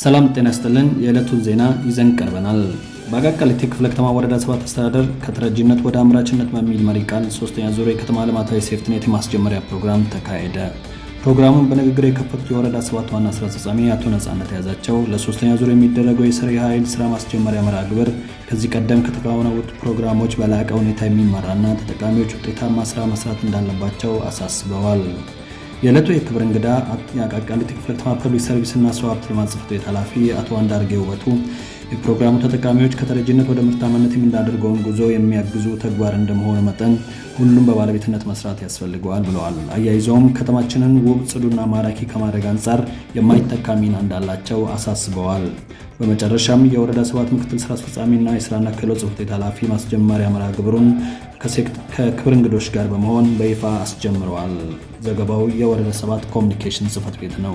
ሰላም ጤና ይስጥልን። የዕለቱን ዜና ይዘን ቀርበናል። በአቃቂሊቲ ክፍለ ከተማ ወረዳ 7 አስተዳደር ከተረጂነት ወደ አምራችነት በሚል መሪ ቃል ሶስተኛ ዙር የከተማ ልማታዊ ሴፍትኔት የማስጀመሪያ ፕሮግራም ተካሄደ። ፕሮግራሙን በንግግር የከፈቱት የወረዳ 7 ዋና ስራ አስፈጻሚ አቶ ነጻነት ያዛቸው ለሶስተኛ ዙር የሚደረገው የሰው ኃይል ስራ ማስጀመሪያ መርሃ ግብር ከዚህ ቀደም ከተከናወኑት ፕሮግራሞች በላቀ ሁኔታ የሚመራና ተጠቃሚዎች ውጤታማ ስራ መስራት እንዳለባቸው አሳስበዋል። የዕለቱ የክብር እንግዳ የአቃቂሊቲ ክፍለ ከተማ ፐብሊክ ሰርቪስና ሰው ሀብት ልማት ጽሕፈት ቤት ኃላፊ አቶ አንዳርጌ ውበቱ የፕሮግራሙ ተጠቃሚዎች ከተረጂነት ወደ ምርታማነት የምናደርገውን ጉዞ የሚያግዙ ተግባር እንደመሆኑ መጠን ሁሉም በባለቤትነት መስራት ያስፈልገዋል ብለዋል። አያይዘውም ከተማችንን ውብ፣ ጽዱና ማራኪ ከማድረግ አንጻር የማይተካ ሚና እንዳላቸው አሳስበዋል። በመጨረሻም የወረዳ 7 ምክትል ስራ አስፈጻሚና የስራና ክህሎት ጽሕፈት ቤት ኃላፊ ማስጀመሪያ መርሃ ግብሩን ከክብር እንግዶች ጋር በመሆን በይፋ አስጀምረዋል። ዘገባው የወረዳ 7 ኮሚኒኬሽን ጽሕፈት ቤት ነው።